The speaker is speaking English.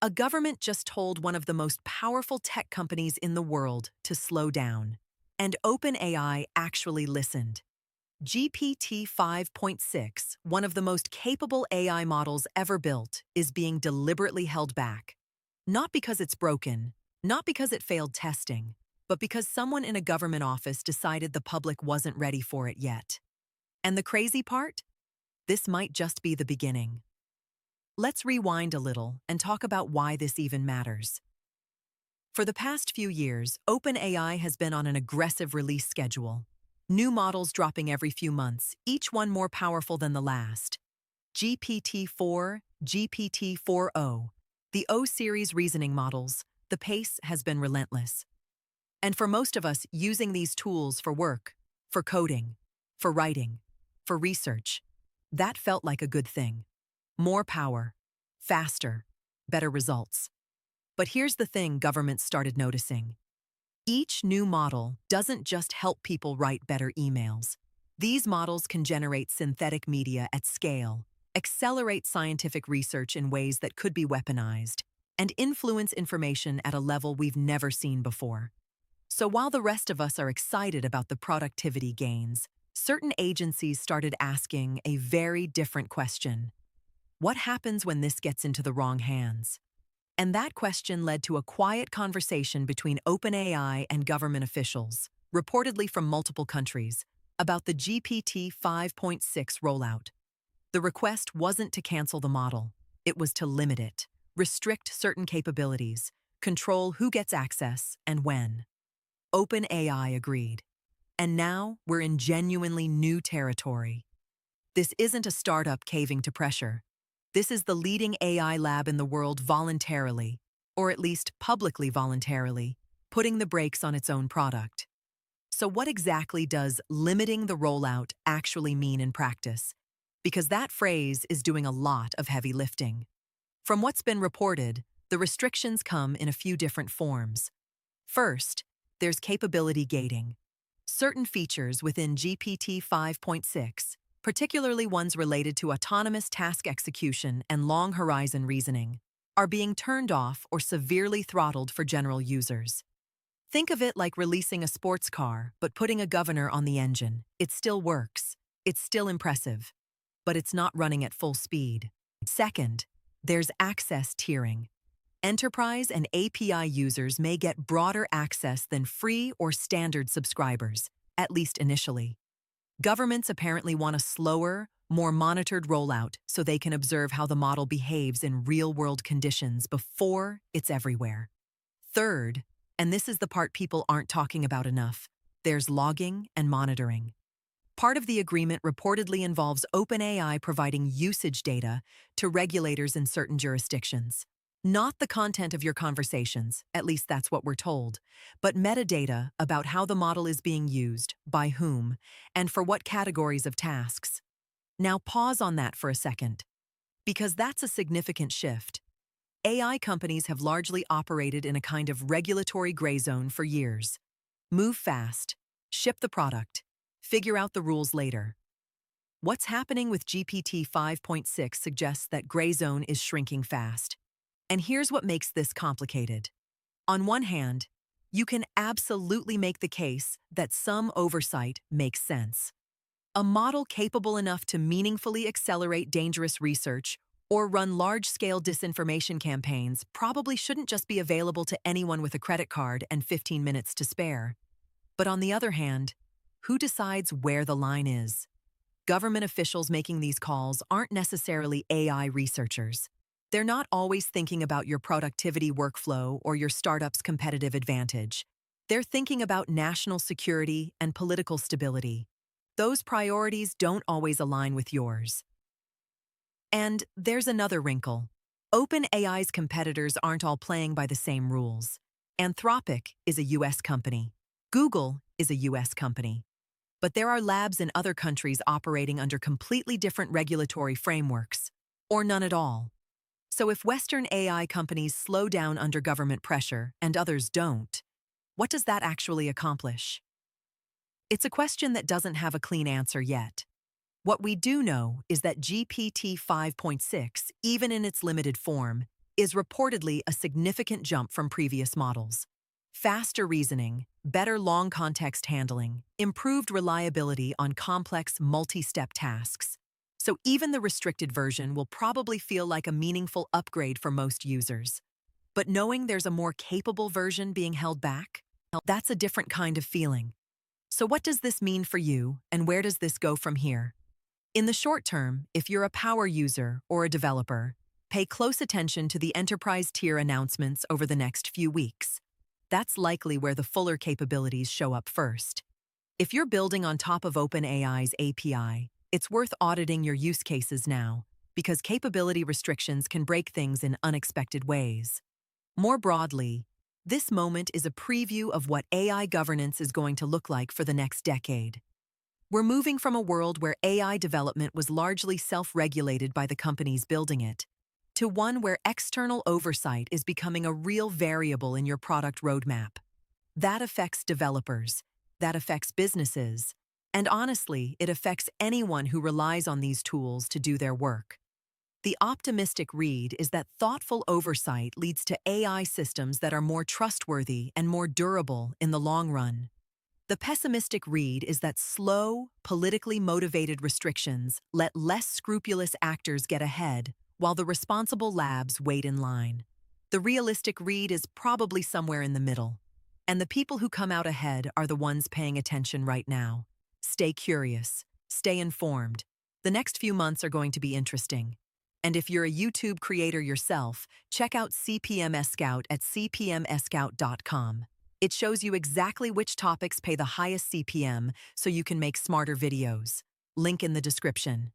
A government just told one of the most powerful tech companies in the world to slow down. And OpenAI actually listened. GPT 5.6, one of the most capable AI models ever built, is being deliberately held back. Not because it's broken, not because it failed testing, but because someone in a government office decided the public wasn't ready for it yet. And the crazy part? This might just be the beginning. Let's rewind a little and talk about why this even matters. For the past few years, OpenAI has been on an aggressive release schedule. New models dropping every few months, each one more powerful than the last. GPT-4, GPT-4o, the O-series reasoning models, the pace has been relentless. And for most of us using these tools for work, for coding, for writing, for research, that felt like a good thing. More power, faster, better results. But here's the thing governments started noticing. Each new model doesn't just help people write better emails. These models can generate synthetic media at scale, accelerate scientific research in ways that could be weaponized, and influence information at a level we've never seen before. So while the rest of us are excited about the productivity gains, certain agencies started asking a very different question. What happens when this gets into the wrong hands? And that question led to a quiet conversation between OpenAI and government officials, reportedly from multiple countries, about the GPT 5.6 rollout. The request wasn't to cancel the model. It was to limit it, restrict certain capabilities, control who gets access and when. OpenAI agreed. And now we're in genuinely new territory. This isn't a startup caving to pressure. This is the leading AI lab in the world voluntarily, or at least publicly voluntarily, putting the brakes on its own product. So what exactly does limiting the rollout actually mean in practice? Because that phrase is doing a lot of heavy lifting. From what's been reported, the restrictions come in a few different forms. First, there's capability gating. Certain features within GPT 5.6, particularly ones related to autonomous task execution and long-horizon reasoning, are being turned off or severely throttled for general users. Think of it like releasing a sports car but putting a governor on the engine. It still works. It's still impressive. But it's not running at full speed. Second, there's access tiering. Enterprise and API users may get broader access than free or standard subscribers, at least initially. Governments apparently want a slower, more monitored rollout so they can observe how the model behaves in real-world conditions before it's everywhere. Third, and this is the part people aren't talking about enough, there's logging and monitoring. Part of the agreement reportedly involves OpenAI providing usage data to regulators in certain jurisdictions. Not the content of your conversations, at least that's what we're told, but metadata about how the model is being used, by whom, and for what categories of tasks. Now pause on that for a second, because that's a significant shift. AI companies have largely operated in a kind of regulatory gray zone for years. Move fast, ship the product, figure out the rules later. What's happening with GPT 5.6 suggests that gray zone is shrinking fast. And here's what makes this complicated. On one hand, you can absolutely make the case that some oversight makes sense. A model capable enough to meaningfully accelerate dangerous research or run large-scale disinformation campaigns probably shouldn't just be available to anyone with a credit card and 15 minutes to spare. But on the other hand, who decides where the line is? Government officials making these calls aren't necessarily AI researchers. They're not always thinking about your productivity workflow or your startup's competitive advantage. They're thinking about national security and political stability. Those priorities don't always align with yours. And there's another wrinkle. OpenAI's competitors aren't all playing by the same rules. Anthropic is a US company. Google is a US company. But there are labs in other countries operating under completely different regulatory frameworks, or none at all. So if Western AI companies slow down under government pressure and others don't, what does that actually accomplish? It's a question that doesn't have a clean answer yet. What we do know is that GPT 5.6, even in its limited form, is reportedly a significant jump from previous models. Faster reasoning, better long context handling, improved reliability on complex multi-step tasks. So even the restricted version will probably feel like a meaningful upgrade for most users. But knowing there's a more capable version being held back, that's a different kind of feeling. So what does this mean for you, and where does this go from here? In the short term, if you're a power user or a developer, pay close attention to the enterprise tier announcements over the next few weeks. That's likely where the fuller capabilities show up first. If you're building on top of OpenAI's API, it's worth auditing your use cases now, because capability restrictions can break things in unexpected ways. More broadly, this moment is a preview of what AI governance is going to look like for the next decade. We're moving from a world where AI development was largely self-regulated by the companies building it, to one where external oversight is becoming a real variable in your product roadmap. That affects developers, that affects businesses, and honestly, it affects anyone who relies on these tools to do their work. The optimistic read is that thoughtful oversight leads to AI systems that are more trustworthy and more durable in the long run. The pessimistic read is that slow, politically motivated restrictions let less scrupulous actors get ahead while the responsible labs wait in line. The realistic read is probably somewhere in the middle, and the people who come out ahead are the ones paying attention right now. Stay curious, stay informed. The next few months are going to be interesting. And if you're a YouTube creator yourself, check out CPM Scout at cpmscout.com. It shows you exactly which topics pay the highest CPM so you can make smarter videos. Link in the description.